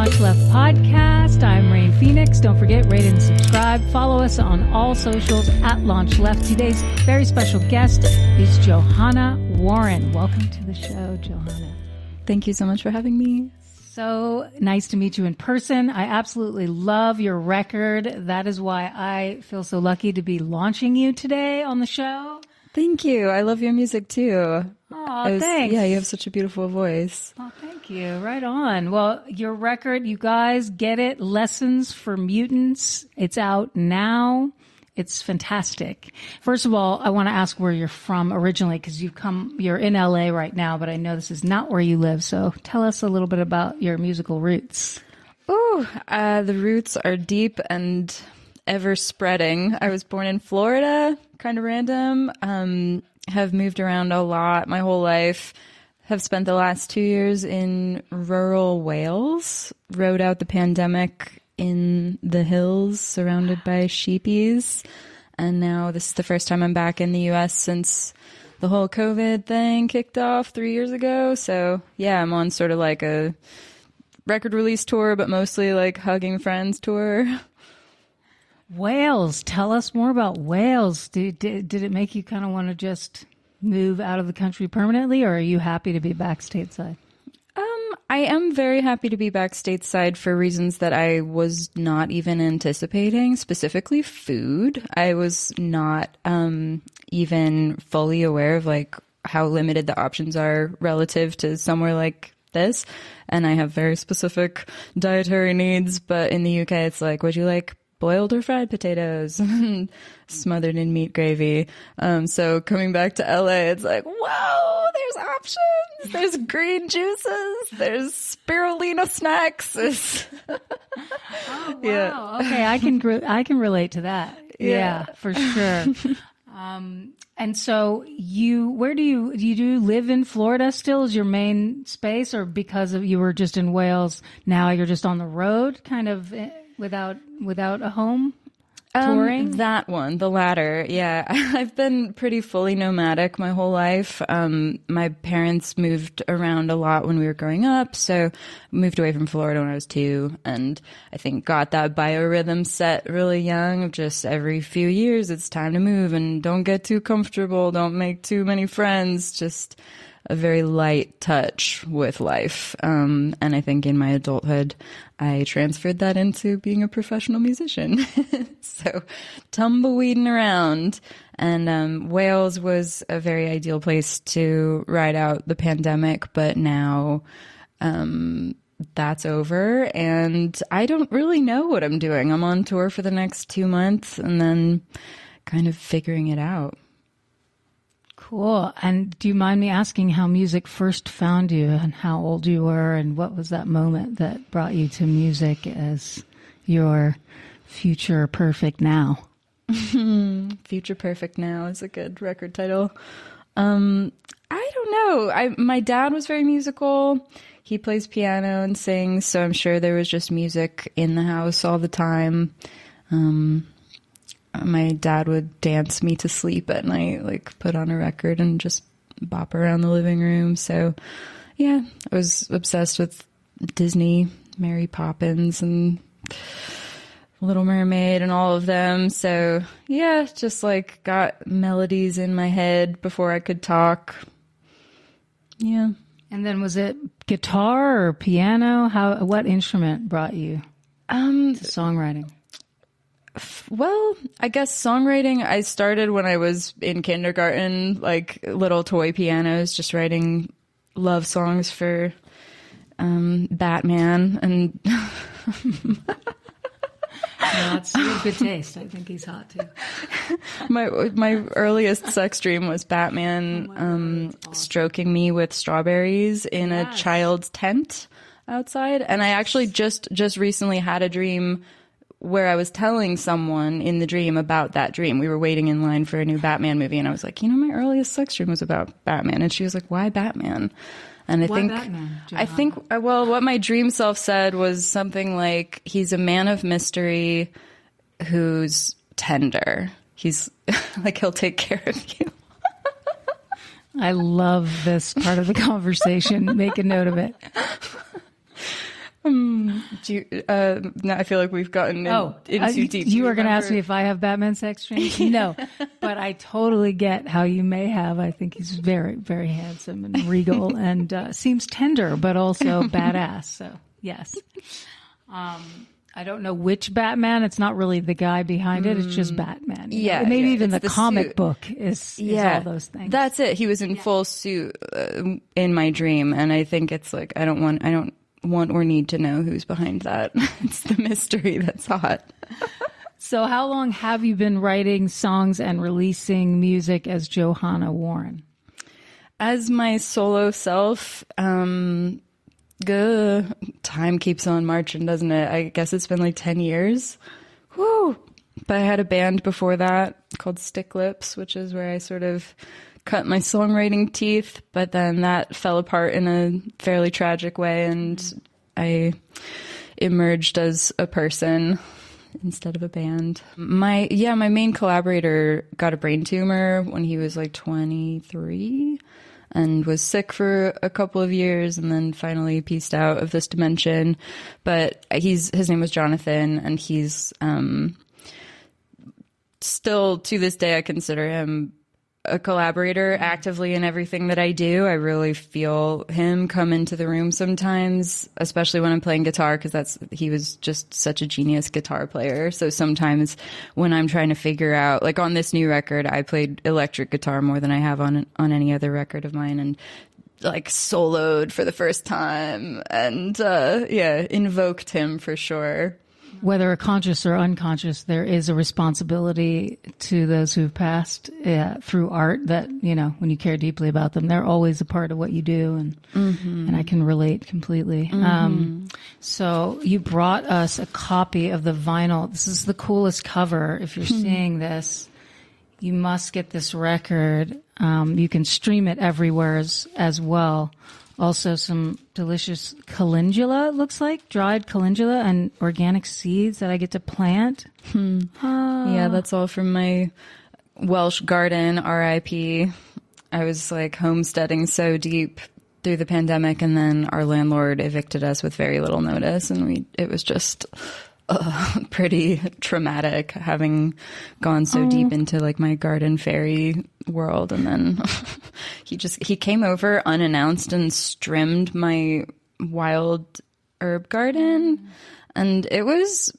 LaunchLeft podcast. I'm Rain Phoenix. Don't forget, rate and subscribe. Follow us on all socials at LaunchLeft. Today's very special guest is Johanna Warren. Welcome to the show, Johanna. Thank you so much for having me. So nice to meet you in person. I absolutely love your record. That is why I feel so lucky to be launching you today on the show. Thank you. I love your music too. Oh, thanks. Yeah, you have such a beautiful voice. Oh, thank you. Right on. Well, your record, you guys get it. Lessons for Mutants. It's out now. It's fantastic. First of all, I want to ask where you're from originally, because you're in LA right now, but I know this is not where you live. So tell us a little bit about your musical roots. The roots are deep and ever spreading. I was born in Florida, kind of random. Have moved around a lot my whole life. Have spent the last 2 years in rural Wales. Rode out the pandemic in the hills surrounded by sheepies. And now this is the first time I'm back in the U.S. since the whole COVID thing kicked off 3 years ago. So yeah, I'm on sort of like a record release tour, but mostly like hugging friends tour. Wales. Tell us more about Wales. Did it make you kind of want to just move out of the country permanently, or are you happy to be back stateside? I am very happy to be back stateside for reasons that I was not even anticipating, specifically food. I was not even fully aware of like how limited the options are relative to somewhere like this. And I have very specific dietary needs, but in the UK it's like, would you like boiled or fried potatoes smothered in meat gravy? So coming back to LA, it's like, whoa, there's options. There's green juices. There's spirulina snacks. Oh, wow. Yeah. Okay. I can relate to that. Yeah, for sure. And so where do you live in Florida still as your main space, or because of you were just in Wales, now you're just on the road kind of without a home touring? That one, the latter. Yeah. I've been pretty fully nomadic my whole life. My parents moved around a lot when we were growing up. So moved away from Florida when I was 2, and I think got that biorhythm set really young of just every few years, it's time to move and don't get too comfortable. Don't make too many friends. Just a very light touch with life. And I think in my adulthood, I transferred that into being a professional musician. So tumbleweeding around. And Wales was a very ideal place to ride out the pandemic, but now that's over. And I don't really know what I'm doing. I'm on tour for the next 2 months and then kind of figuring it out. Cool. And do you mind me asking how music first found you and how old you were, and what was that moment that brought you to music as your future perfect now? Future Perfect Now is a good record title. I don't know. My dad was very musical. He plays piano and sings, so I'm sure there was just music in the house all the time. My dad would dance me to sleep at night, like put on a record and just bop around the living room. So yeah, I was obsessed with Disney, Mary Poppins and Little Mermaid and all of them. So yeah, just like got melodies in my head before I could talk. Yeah. And then was it guitar or piano? What instrument brought you to songwriting? Well, I guess songwriting, I started when I was in kindergarten, like little toy pianos, just writing love songs for Batman. And that's good taste. I think he's hot too. My earliest sex dream was Batman stroking me with strawberries in a child's tent outside. And I actually just recently had a dream where I was telling someone in the dream about that dream. We were waiting in line for a new Batman movie, and I was like, my earliest sex dream was about Batman. And she was like, why Batman? And why Batman, well, what my dream self said was something like, he's a man of mystery who's tender. He's like, he'll take care of you. I love this part of the conversation. Make a note of it. Now I feel like we've gotten into deep. You were going to ask me if I have Batman sex dreams? No, but I totally get how you may have. I think he's very, very handsome and regal and seems tender, but also badass. So yes. I don't know which Batman. It's not really the guy behind it. It's just Batman. Yeah. Maybe even the comic suit. book is all those things. That's it. He was in full suit in my dream. And I think it's like, I don't want or need to know who's behind that. It's the mystery that's hot. So how long have you been writing songs and releasing music as Johanna Warren? As my solo self, time keeps on marching, doesn't it? I guess it's been like 10 years. Woo! But I had a band before that called Stick Lips, which is where I sort of cut my songwriting teeth, but then that fell apart in a fairly tragic way, and I emerged as a person instead of a band. My main collaborator got a brain tumor when he was like 23 and was sick for a couple of years and then finally pieced out of this dimension. But his name was Jonathan, and he's still to this day I consider him a collaborator actively in everything that I do. I really feel him come into the room sometimes, especially when I'm playing guitar, because he was just such a genius guitar player. So sometimes when I'm trying to figure out, like on this new record, I played electric guitar more than I have on any other record of mine, and like soloed for the first time, and invoked him for sure. Whether conscious or unconscious, there is a responsibility to those who've passed through art that, when you care deeply about them, they're always a part of what you do. And I can relate completely. So you brought us a copy of the vinyl. This is the coolest cover. If you're seeing this, you must get this record. You can stream it everywhere as well. Also some delicious calendula, it looks like, dried calendula and organic seeds that I get to plant. Yeah, that's all from my Welsh garden, RIP. I was like homesteading so deep through the pandemic, and then our landlord evicted us with very little notice, and it was just pretty traumatic having gone so deep into like my garden fairy world. And then he came over unannounced and strimmed my wild herb garden, and it was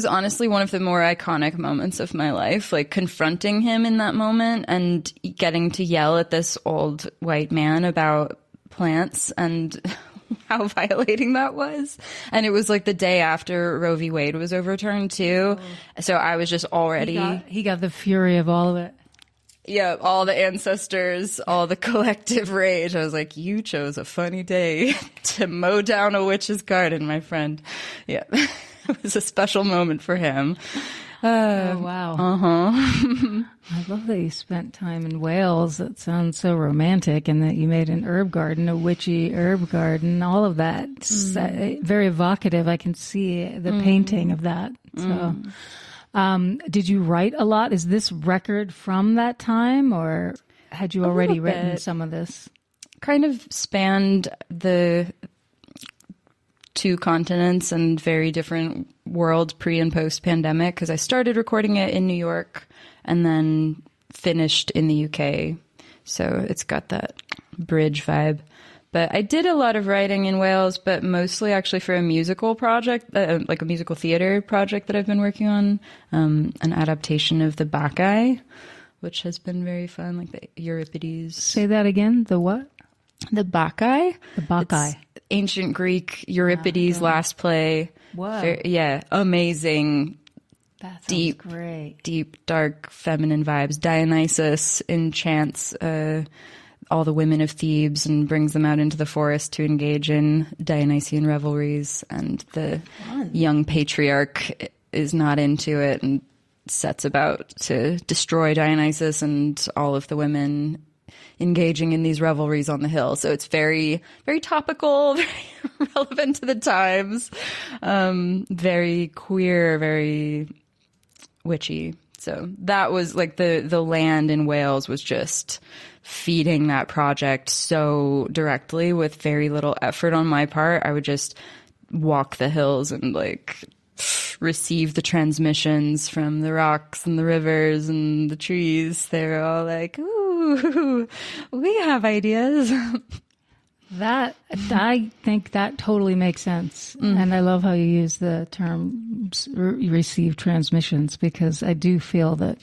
honestly one of the more iconic moments of my life, like confronting him in that moment and getting to yell at this old white man about plants and how violating that was. And it was like the day after Roe v. Wade was overturned too. So I was just already... He got the fury of all of it. Yeah, all the ancestors, all the collective rage. I was like, you chose a funny day to mow down a witch's garden, my friend. Yeah, it was a special moment for him. Oh, wow. I love that you spent time in Wales. That sounds so romantic, and that you made an herb garden, a witchy herb garden, all of that. Very evocative. I can see the painting of that. So, did you write a lot? Is this record from that time, or had you already written some of this? Kind of spanned the two continents and very different worlds pre and post pandemic, because I started recording it in New York and then finished in the UK. So it's got that bridge vibe. But I did a lot of writing in Wales, but mostly actually for a musical project, like a musical theater project that I've been working on, an adaptation of the Buckeye, which has been very fun, like the Euripides. Say that again, the what? The Buckeye. The Buckeye. It's ancient Greek Euripides last play. Whoa. Amazing. That sounds great. Deep, dark, feminine vibes. Dionysus enchants all the women of Thebes and brings them out into the forest to engage in Dionysian revelries. And the young patriarch is not into it and sets about to destroy Dionysus and all of the women engaging in these revelries on the hill. So it's very, very topical, very relevant to the times, very queer, very witchy. So that was like the land in Wales was just feeding that project so directly with very little effort on my part. I would just walk the hills and like receive the transmissions from the rocks and the rivers and the trees. They're all like, ooh, we have ideas. That, I think that totally makes sense. And I love how you use the term receive transmissions, because I do feel that,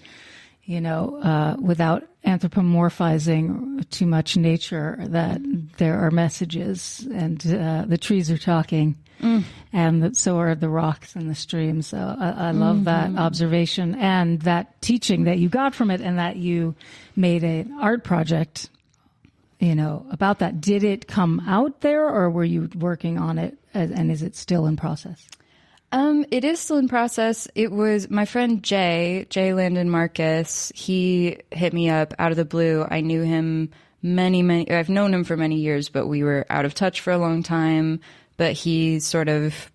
you know, without anthropomorphizing too much nature, that there are messages, and the trees are talking, and that so are the rocks and the streams. So I love that observation and that teaching that you got from it, and that you made an art project, you know, about that. Did it come out there, or were you working on it, and is it still in process? It is still in process. It was my friend Jay Landon Marcus. He hit me up out of the blue. I knew him I've known him for many years, but we were out of touch for a long time. But he sort of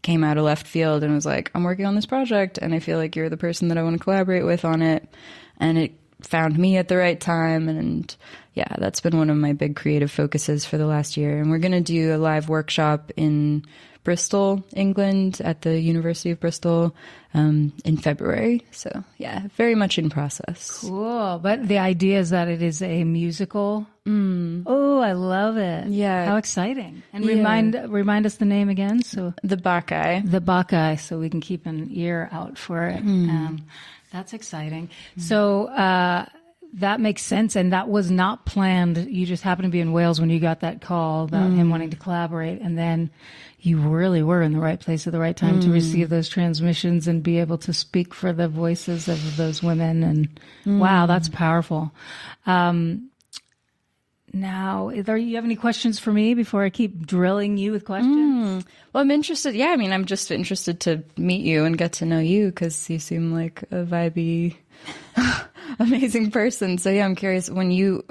came out of left field and was like, I'm working on this project, and I feel like you're the person that I want to collaborate with on it. And it found me at the right time. And yeah, that's been one of my big creative focuses for the last year. And we're going to do a live workshop in Bristol, England, at the University of Bristol in February. So yeah, very much in process. Cool. But the idea is that it is a musical. Oh, I love it. Yeah. How exciting. And remind us the name again. So the Buckeye. The Buckeye, so we can keep an ear out for it. That's exciting. So that makes sense. And that was not planned. You just happened to be in Wales when you got that call about him wanting to collaborate. And then you really were in the right place at the right time to receive those transmissions and be able to speak for the voices of those women. And wow, that's powerful. Now, do you have any questions for me before I keep drilling you with questions? Well, I'm interested. Yeah, I mean, I'm just interested to meet you and get to know you, because you seem like a vibey, amazing person. So yeah, I'm curious, when you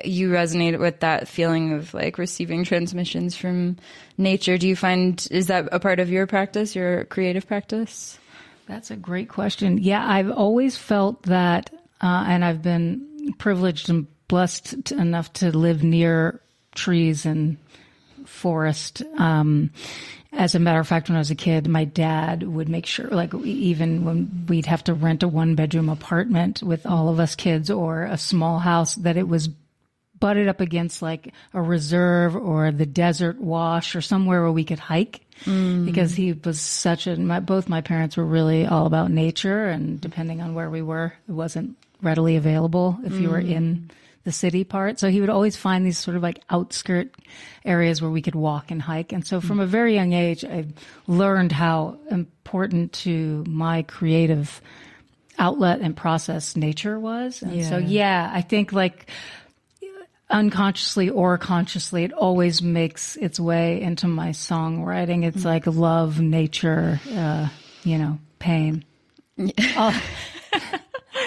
resonate with that feeling of like receiving transmissions from nature, do you find, is that a part of your practice, your creative practice? That's a great question. Yeah, I've always felt that, and I've been privileged and blessed enough to live near trees and forest. As a matter of fact, when I was a kid, my dad would make sure, like even when we'd have to rent a 1-bedroom apartment with all of us kids, or a small house, that it was butted up against like a reserve or the desert wash or somewhere where we could hike. Because he was both my parents were really all about nature, and depending on where we were, it wasn't readily available if you were in the city part. So he would always find these sort of like outskirt areas where we could walk and hike. And so from a very young age, I learned how important to my creative outlet and process nature was. And so, yeah, I think like unconsciously or consciously, it always makes its way into my songwriting. It's like love, nature, pain.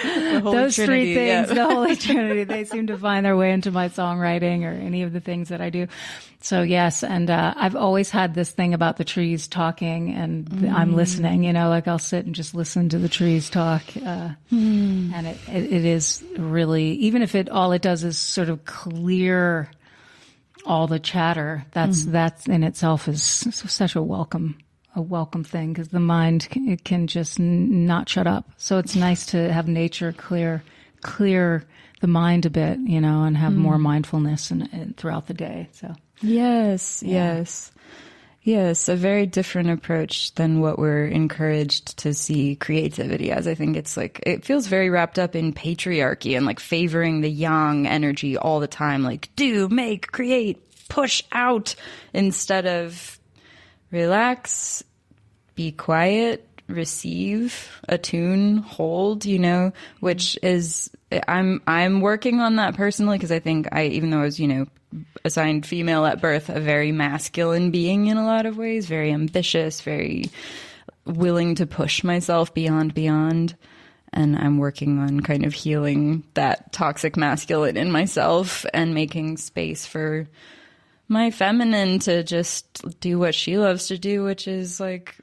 Those Trinity, three things, the Holy Trinity, they seem to find their way into my songwriting or any of the things that I do. So yes, and I've always had this thing about the trees talking, and I'm listening, like I'll sit and just listen to the trees talk. And it is really, even if all it does is sort of clear all the chatter, that's in itself is such a welcome thing, because the mind can just not shut up. So it's nice to have nature clear the mind a bit, and have more mindfulness and throughout the day. So yes, a very different approach than what we're encouraged to see creativity as. I think it's like, it feels very wrapped up in patriarchy and like favoring the yang energy all the time, like do, make, create, push out, instead of relax, be quiet, receive, attune, hold, which is, I'm working on that personally, because I think even though I was, assigned female at birth, a very masculine being in a lot of ways, very ambitious, very willing to push myself beyond. And I'm working on kind of healing that toxic masculine in myself and making space for my feminine to just do what she loves to do, which is like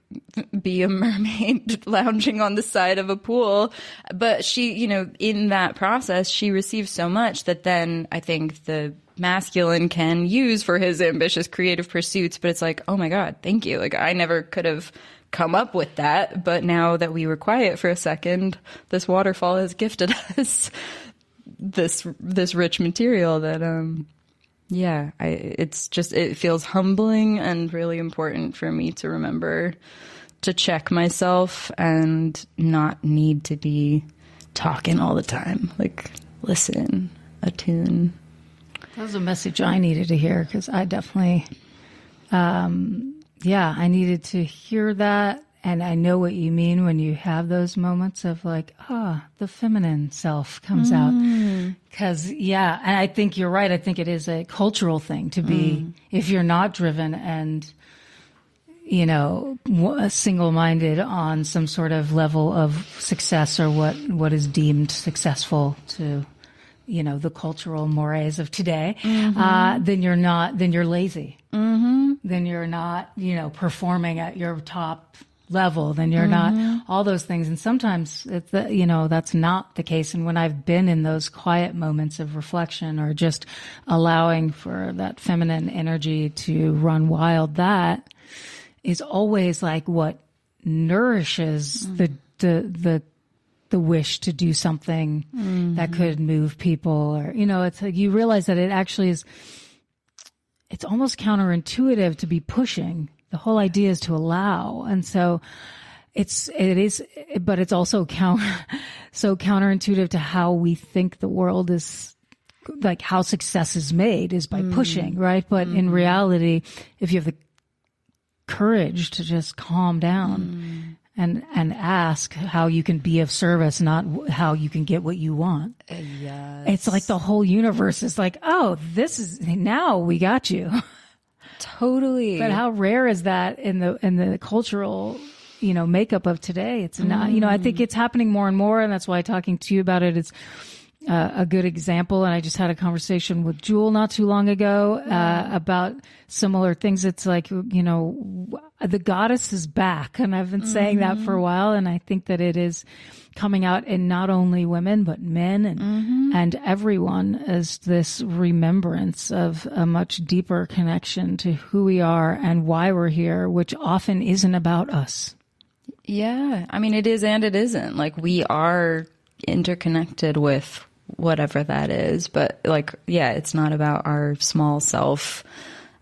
be a mermaid lounging on the side of a pool. But she, you know, in that process, she receives so much that then I think the masculine can use for his ambitious creative pursuits. But it's like, oh my God, thank you. Like I never could have come up with that. But now that we were quiet for a second, this waterfall has gifted us this rich material that, yeah, it feels humbling and really important for me to remember to check myself and not need to be talking all the time. Like, listen, attune. That was a message I needed to hear, because I definitely, I needed to hear that. And I know what you mean when you have those moments of like, the feminine self comes out. Because, and I think you're right. I think it is a cultural thing to be, if you're not driven and, you know, single-minded on some sort of level of success or what is deemed successful to, you know, the cultural mores of today, then you're lazy. Then you're not, you know, performing at your top level, then you're not all those things. And sometimes it's that's not the case. And when I've been in those quiet moments of reflection or just allowing for that feminine energy to run wild, that is always like what nourishes the wish to do something that could move people, or, you know, it's like you realize that it actually is, it's almost counterintuitive to be pushing. The whole idea is to allow. And so but it's also so counterintuitive to how we think the world is, like how success is made is by pushing, right? But in reality, if you have the courage to just calm down and ask how you can be of service, not how you can get what you want. Yes. It's like the whole universe is like, oh, now we got you. Totally. But how rare is that in the cultural, you know, makeup of today? It's not, you know, I think it's happening more and more, and that's why talking to you about it is a good example. And I just had a conversation with Jewel not too long ago about similar things. It's like, you know, the goddess is back, and I've been saying that for a while, and I think that it is coming out in not only women but men and everyone, as this remembrance of a much deeper connection to who we are and why we're here, which often isn't about us. Yeah, I mean, it is and it isn't. Like, we are interconnected with whatever that is, but like, yeah, it's not about our small self.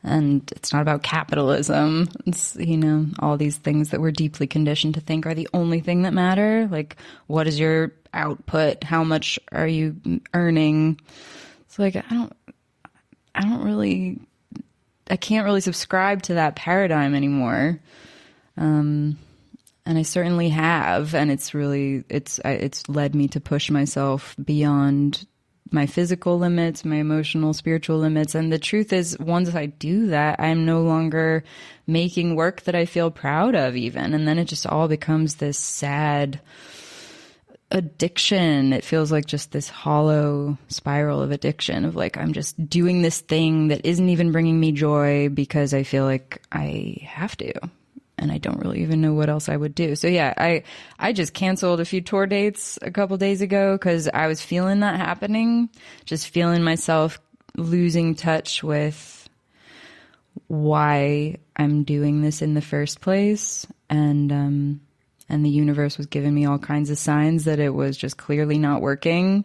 And it's not about capitalism. It's, you know, all these things that we're deeply conditioned to think are the only thing that matter. Like, what is your output? How much are you earning? It's like, I can't really subscribe to that paradigm anymore. And I certainly have. And it's led me to push myself beyond my physical limits, my emotional, spiritual limits. And the truth is, once I do that, I'm no longer making work that I feel proud of even. And then it just all becomes this sad addiction. It feels like just this hollow spiral of addiction of like, I'm just doing this thing that isn't even bringing me joy because I feel like I have to. And I don't really even know what else I would do. So yeah, I just canceled a few tour dates a couple days ago because I was feeling that happening, just feeling myself losing touch with why I'm doing this in the first place. And the universe was giving me all kinds of signs that it was just clearly not working.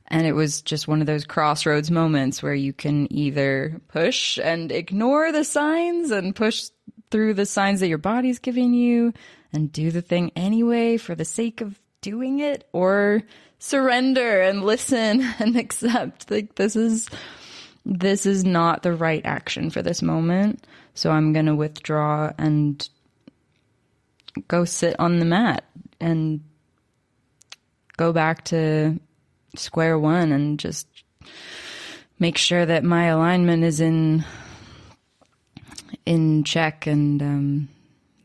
And it was just one of those crossroads moments where you can either push and ignore the signs and push through the signs that your body's giving you and do the thing anyway for the sake of doing it, or surrender and listen and accept, like, this is not the right action for this moment. So I'm going to withdraw and go sit on the mat and go back to square one and just make sure that my alignment is in check, and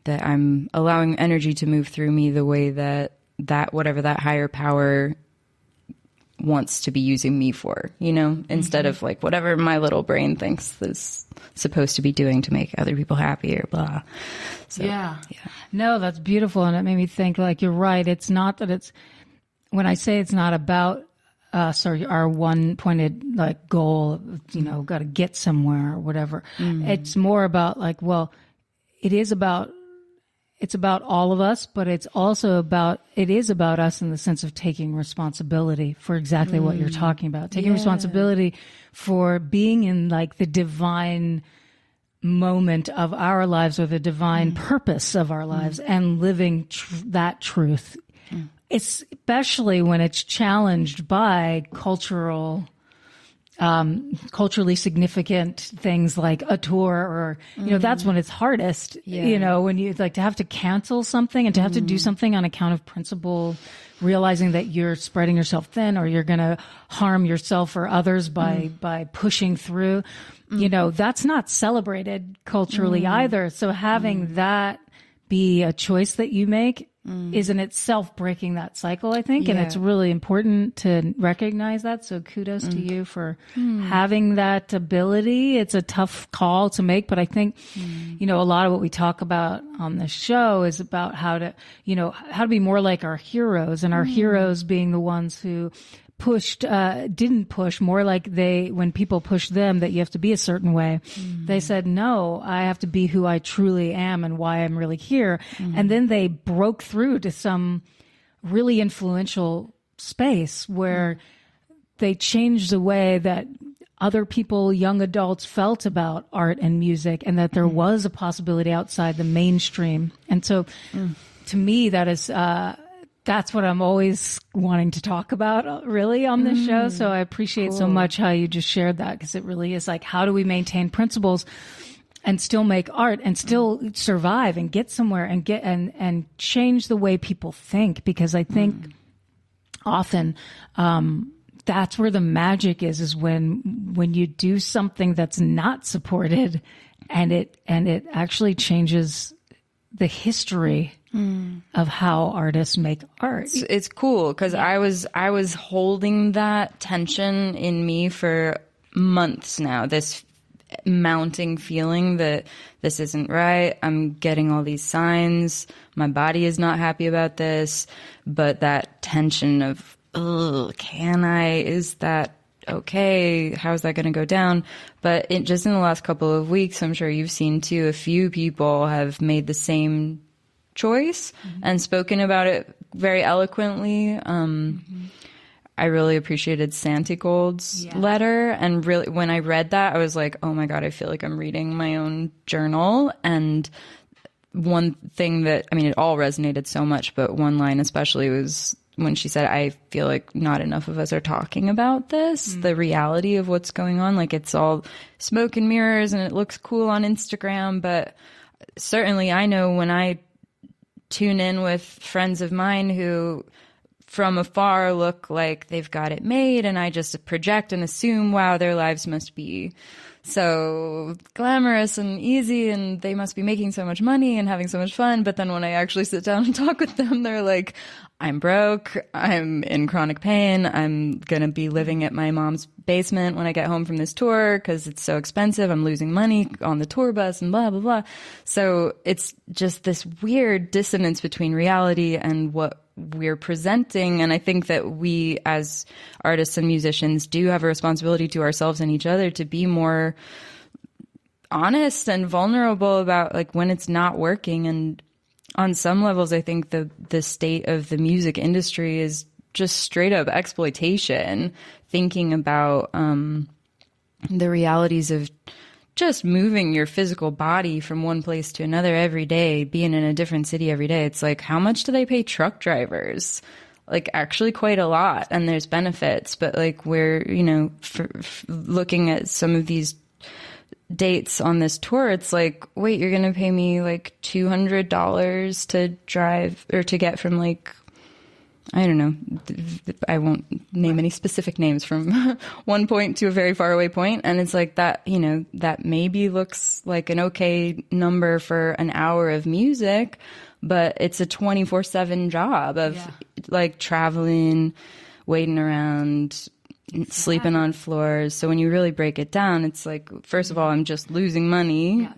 that I'm allowing energy to move through me the way that whatever that higher power wants to be using me for, you know, instead of like whatever my little brain thinks is supposed to be doing to make other people happy or blah. So, yeah. No, that's beautiful. And it made me think, like, you're right. It's not that it's, when I say it's not about us or our one pointed like goal, you know, got to get somewhere or whatever. It's more about like, well, it's about all of us, but it's also it is about us in the sense of taking responsibility for exactly what you're talking about. Taking responsibility for being in like the divine moment of our lives or the divine purpose of our lives and living that truth. Especially when it's challenged by culturally significant things like a tour or, you know, that's when it's hardest, you know, when you like to have to cancel something and to have to do something on account of principle, realizing that you're spreading yourself thin or you're going to harm yourself or others by pushing through, you know, that's not celebrated culturally either. So having that be a choice that you make is in itself breaking that cycle, I think. And it's really important to recognize that. So kudos to you for having that ability. It's a tough call to make, but I think, you know, a lot of what we talk about on this show is about how to be more like our heroes, and our heroes being the ones who didn't push, more like when people pushed them that you have to be a certain way, they said, no, I have to be who I truly am and why I'm really here. And then they broke through to some really influential space where they changed the way that other people, young adults, felt about art and music, and that there was a possibility outside the mainstream. And so to me, that is, that's what I'm always wanting to talk about really on this show. So I appreciate so much how you just shared that, because it really is like, how do we maintain principles and still make art and still survive and get somewhere and and change the way people think? Because I think often, that's where the magic is when you do something that's not supported and it actually changes the history of how artists make art. It's cool because I was holding that tension in me for months now, this mounting feeling that this isn't right. I'm getting all these signs. My body is not happy about this, but that tension of, oh, can I? Is that okay? How's that going to go down? But just in the last couple of weeks, I'm sure you've seen too, a few people have made the same choice and spoken about it very eloquently. I really appreciated Santi Gold's letter. And really, when I read that, I was like, oh my God, I feel like I'm reading my own journal. And one thing that, I mean, it all resonated so much, but one line especially was when she said, I feel like not enough of us are talking about this, the reality of what's going on. Like, it's all smoke and mirrors and it looks cool on Instagram. But certainly I know when I tune in with friends of mine who from afar look like they've got it made, and I just project and assume, wow, their lives must be so glamorous and easy and they must be making so much money and having so much fun. But then when I actually sit down and talk with them, they're like, I'm broke, I'm in chronic pain, I'm gonna be living at my mom's basement when I get home from this tour because it's so expensive, I'm losing money on the tour bus and blah, blah, blah. So it's just this weird dissonance between reality and what we're presenting. And I think that we as artists and musicians do have a responsibility to ourselves and each other to be more honest and vulnerable about like when it's not working. And on some levels, I think the state of the music industry is just straight up exploitation, thinking about the realities of just moving your physical body from one place to another every day, being in a different city every day. It's like, how much do they pay truck drivers? Like, actually quite a lot. And there's benefits, but like we're, you know, for looking at some of these dates on this tour, it's like, wait, you're going to pay me like $200 to drive or to get from like, I don't know, I won't name any specific names, from one point to a very far away point. And it's like that, you know, that maybe looks like an okay number for an hour of music, but it's a 24/7 job of like traveling waiting around, sleeping on floors. So when you really break it down, it's like, first of all, I'm just losing money. Yeah.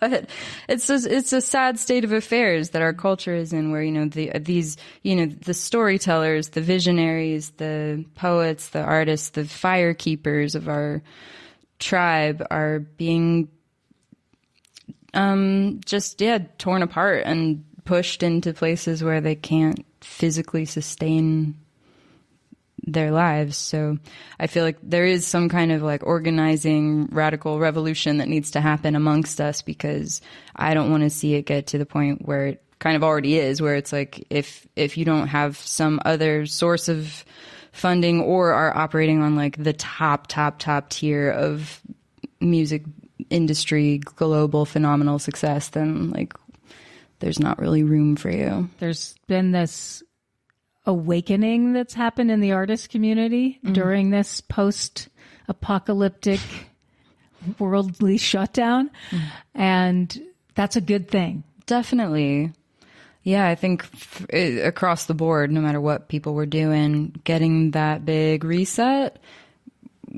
But it's a sad state of affairs that our culture is in, where, the storytellers, the visionaries, the poets, the artists, the fire keepers of our tribe are being torn apart and pushed into places where they can't physically sustain their lives. So I feel like there is some kind of like organizing radical revolution that needs to happen amongst us, because I don't want to see it get to the point where it kind of already is, where it's like if you don't have some other source of funding or are operating on like the top tier of music industry, global phenomenal success, then like there's not really room for you. There's been this awakening that's happened in the artist community during this post-apocalyptic worldly shutdown. And that's a good thing. Definitely. Yeah, I think across the board, no matter what people were doing, getting that big reset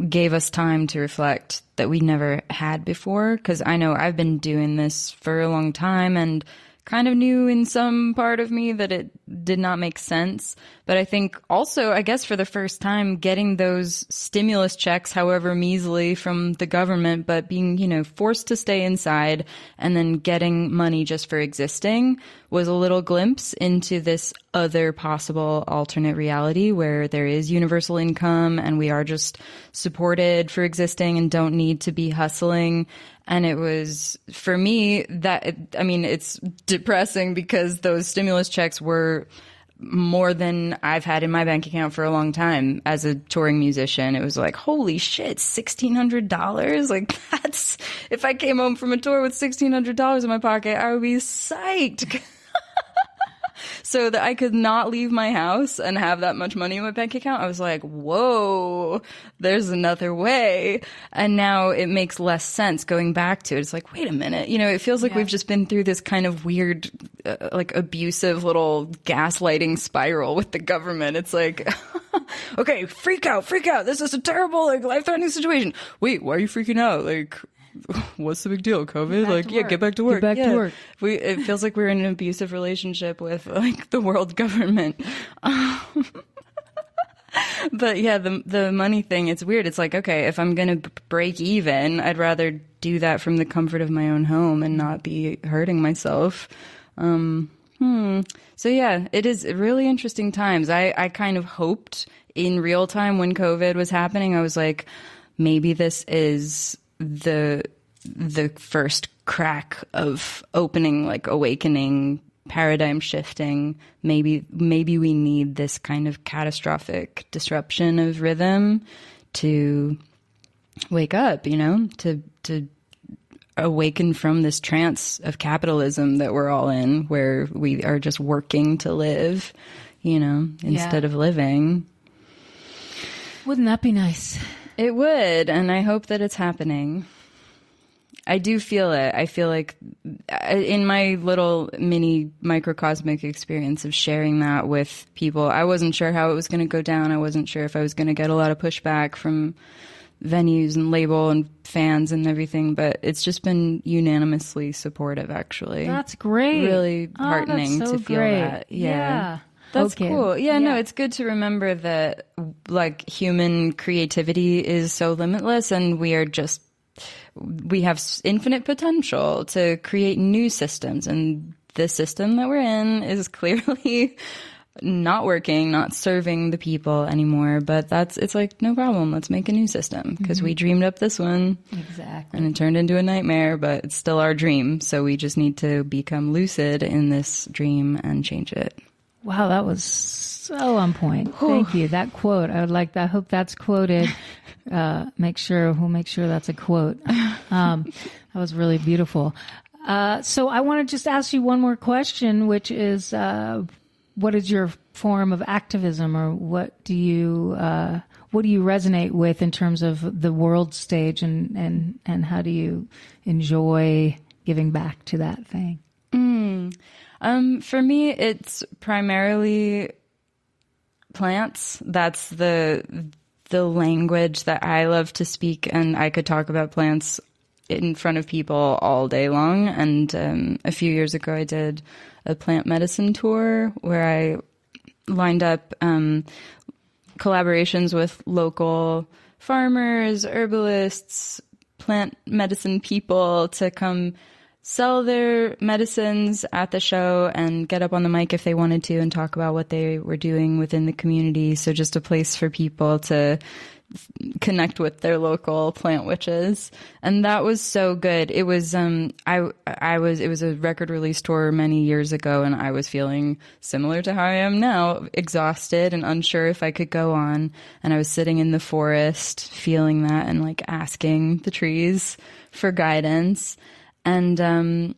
gave us time to reflect that we never had before. Because I know I've been doing this for a long time and kind of knew in some part of me that it did not make sense. But I think also, I guess for the first time, getting those stimulus checks, however measly, from the government, but being, forced to stay inside and then getting money just for existing was a little glimpse into this other possible alternate reality where there is universal income and we are just supported for existing and don't need to be hustling. And it was, for me, it's depressing because those stimulus checks were more than I've had in my bank account for a long time as a touring musician. It was like, holy shit, $1,600? Like, that's, if I came home from a tour with $1,600 in my pocket, I would be psyched. So that I could not leave my house and have that much money in my bank account, I was like, whoa, there's another way. And now it makes less sense going back to it. It's like, wait a minute. It feels like we've just been through this kind of weird, abusive little gaslighting spiral with the government. It's like, okay, freak out. This is a terrible, life-threatening situation. Wait, why are you freaking out? What's the big deal? COVID? Get back to work. Get back to work. It feels like we're in an abusive relationship with the world government. But yeah, the money thing, it's weird. It's like, okay, if I'm going to break even, I'd rather do that from the comfort of my own home and not be hurting myself. So yeah, it is really interesting times. I kind of hoped in real time when COVID was happening, I was like, maybe this is the first crack of opening, awakening, paradigm shifting. Maybe we need this kind of catastrophic disruption of rhythm to wake up, to awaken from this trance of capitalism that we're all in, where we are just working to live, instead of living. Wouldn't that be nice? It would, and I hope that it's happening. I do feel it. I feel like in my little mini microcosmic experience of sharing that with people, I wasn't sure how it was going to go down. I wasn't sure if I was going to get a lot of pushback from venues and label and fans and everything, but it's just been unanimously supportive, actually. That's great. Really heartening to feel that. Yeah. That's cool. Yeah, no, it's good to remember that human creativity is so limitless and we have infinite potential to create new systems. And the system that we're in is clearly not working, not serving the people anymore. But it's like, no problem. Let's make a new system because we dreamed up this one. Exactly. And it turned into a nightmare, but it's still our dream. So we just need to become lucid in this dream and change it. Wow, that was so on point. Thank you. That quote, I would like that. I hope that's quoted. We'll make sure that's a quote. That was really beautiful. So I want to just ask you one more question, which is, what is your form of activism, or what do you resonate with in terms of the world stage, and how do you enjoy giving back to that thing? For me, it's primarily plants. That's the language that I love to speak, and I could talk about plants in front of people all day long. And a few years ago, I did a plant medicine tour where I lined up collaborations with local farmers, herbalists, plant medicine people to come sell their medicines at the show and get up on the mic if they wanted to and talk about what they were doing within the community. So just a place for people to connect with their local plant witches. And that was so good. It was, it was a record release tour many years ago, and I was feeling similar to how I am now, exhausted and unsure if I could go on. And I was sitting in the forest feeling that and like asking the trees for guidance. And,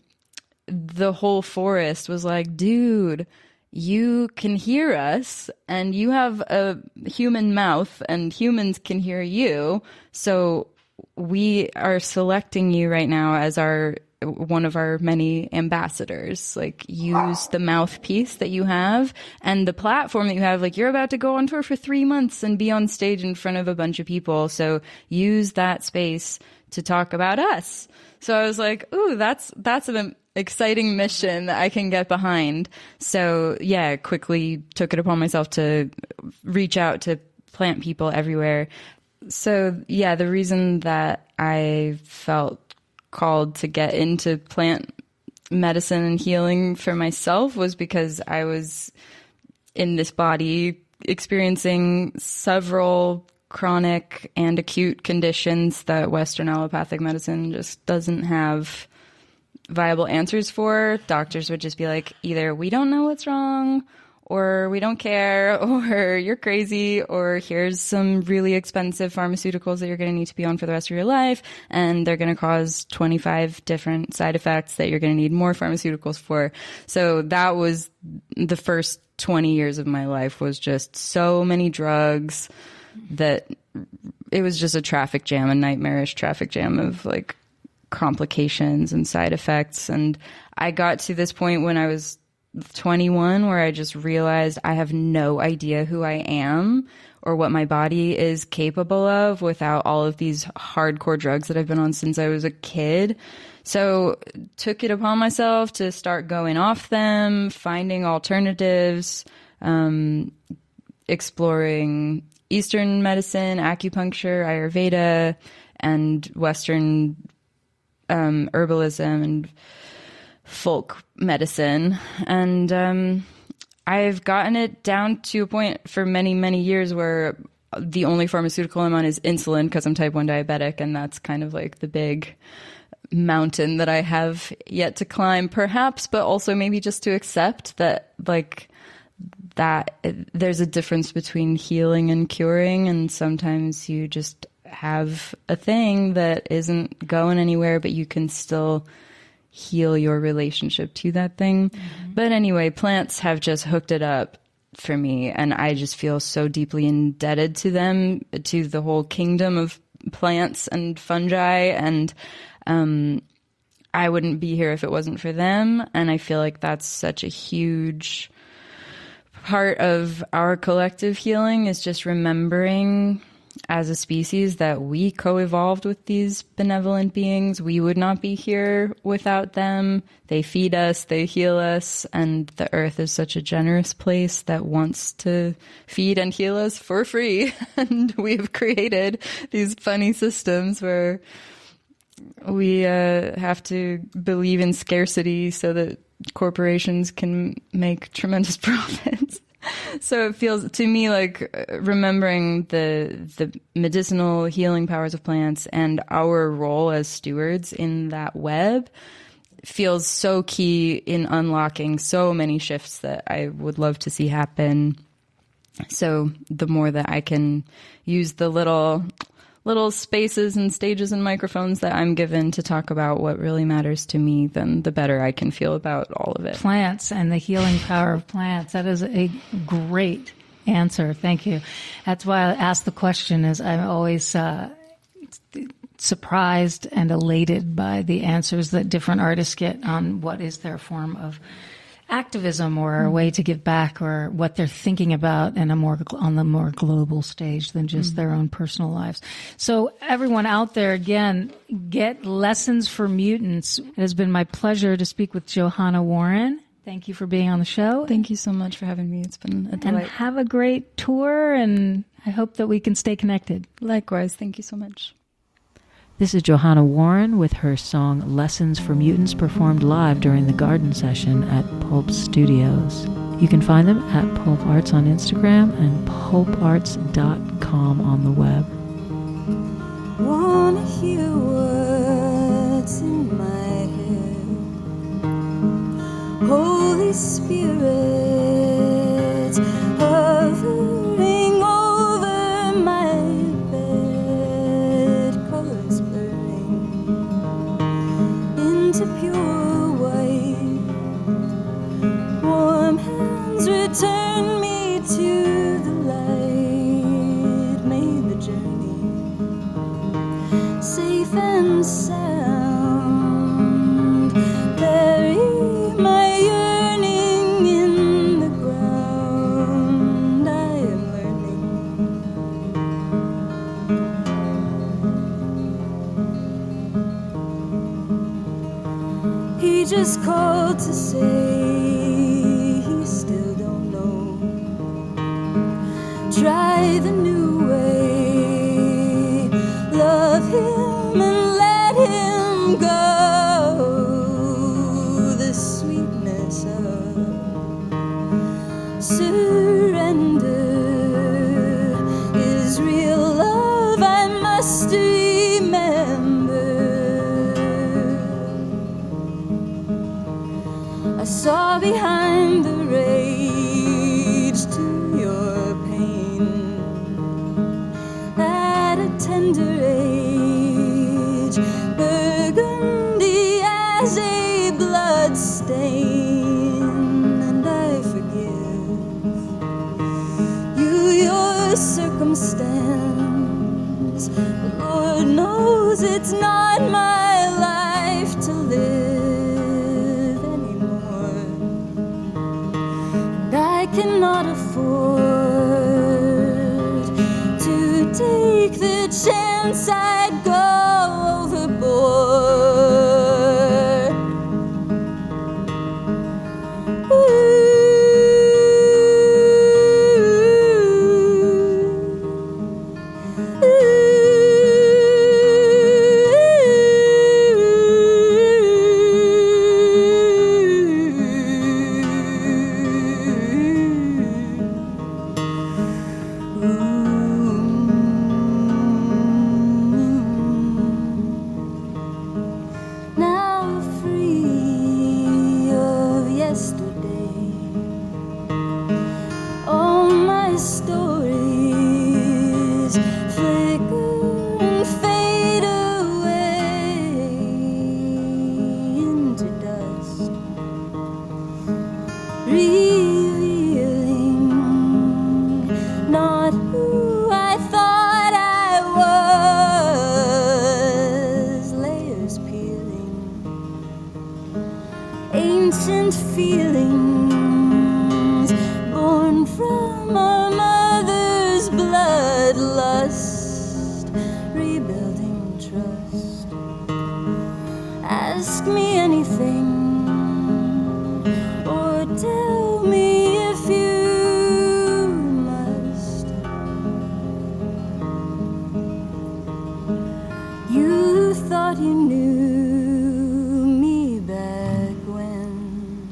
the whole forest was like, dude, you can hear us and you have a human mouth and humans can hear you. So we are selecting you right now as one of our many ambassadors. Like, use the mouthpiece that you have and the platform that you have. Like, you're about to go on tour for 3 months and be on stage in front of a bunch of people. So use that space to talk about us. So I was like, ooh, that's an exciting mission that I can get behind. So yeah, quickly took it upon myself to reach out to plant people everywhere. So yeah, the reason that I felt called to get into plant medicine and healing for myself was because I was in this body experiencing several chronic and acute conditions that Western allopathic medicine just doesn't have viable answers for. Doctors would just be like, either we don't know what's wrong, or we don't care, or you're crazy, or here's some really expensive pharmaceuticals that you're going to need to be on for the rest of your life, and they're going to cause 25 different side effects that you're going to need more pharmaceuticals for. So that was the first 20 years of my life, was just so many drugs that it was just a traffic jam, a nightmarish traffic jam of like complications and side effects. And I got to this point when I was 21 where I just realized I have no idea who I am or what my body is capable of without all of these hardcore drugs that I've been on since I was a kid. So took it upon myself to start going off them, finding alternatives, exploring Eastern medicine, acupuncture, Ayurveda, and Western herbalism and folk medicine. And I've gotten it down to a point for many, many years where the only pharmaceutical I'm on is insulin because I'm type 1 diabetic, and that's kind of like the big mountain that I have yet to climb, perhaps, but also maybe just to accept that, like, that there's a difference between healing and curing, and sometimes you just have a thing that isn't going anywhere, but you can still heal your relationship to that thing. Mm-hmm. But anyway, plants have just hooked it up for me, and I just feel so deeply indebted to them, to the whole kingdom of plants and fungi, and I wouldn't be here if it wasn't for them. And I feel like that's such a huge part of our collective healing, is just remembering as a species that we co-evolved with these benevolent beings. We would not be here without them. They feed us, they heal us, and the earth is such a generous place that wants to feed and heal us for free. And we've created these funny systems where we have to believe in scarcity so that corporations can make tremendous profits. So it feels to me like remembering the medicinal healing powers of plants and our role as stewards in that web feels so key in unlocking so many shifts that I would love to see happen. So the more that I can use the little spaces and stages and microphones that I'm given to talk about what really matters to me, then the better I can feel about all of it. Plants and the healing power of plants. That is a great answer. Thank you. That's why I asked the question, is I'm always surprised and elated by the answers that different artists get on what is their form of activism or a way to give back or what they're thinking about in on the more global stage than just their own personal lives. So everyone out there, again, get Lessons for Mutants. It has been my pleasure to speak with Johanna Warren. Thank you for being on the show. Thank you so much for having me. It's been a delight. And have a great tour, and I hope that we can stay connected. Likewise. Thank you so much. This is Johanna Warren with her song Lessons for Mutants, performed live during the garden session at Pulp Studios. You can find them at Pulp Arts on Instagram and pulparts.com on the web. Wanna hear what's in my head? Holy Spirit hovering over my bed, colors burning into pure white. Warm hands return me to the light, made the journey safe and sound. Bury my yearning in the ground. I am learning. He just called to say he still don't know. Try the new way. Love him and let him go. The sweetness of surrender is real love, I must remember. I saw behind the rage to your pain at a tender age, burgundy as a blood stain, and I forgive you your circumstance. The Lord knows it's not my life to live anymore, and I cannot afford to take the chance I'd go overboard. Now free of yesterday, all my stories flicker and fade away into dust, revealing not who I thought I was. Layers peeling, ancient feelings born from our mother's bloodlust, rebuilding trust. Ask me anything, or tell me if you must. You thought you knew me back when.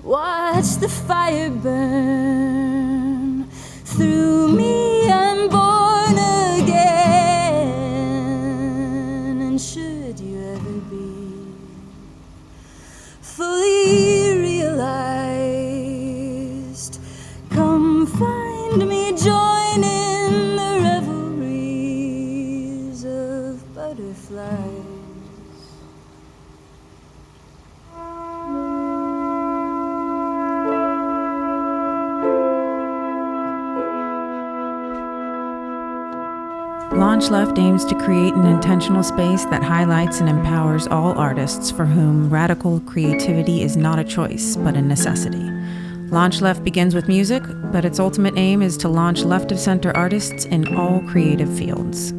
Watch the fire burn through me, I'm born again. And should you ever be fully realized, come find me, join in the revelries of butterflies. LaunchLeft aims to create an intentional space that highlights and empowers all artists for whom radical creativity is not a choice, but a necessity. LaunchLeft begins with music, but its ultimate aim is to launch left-of-center artists in all creative fields.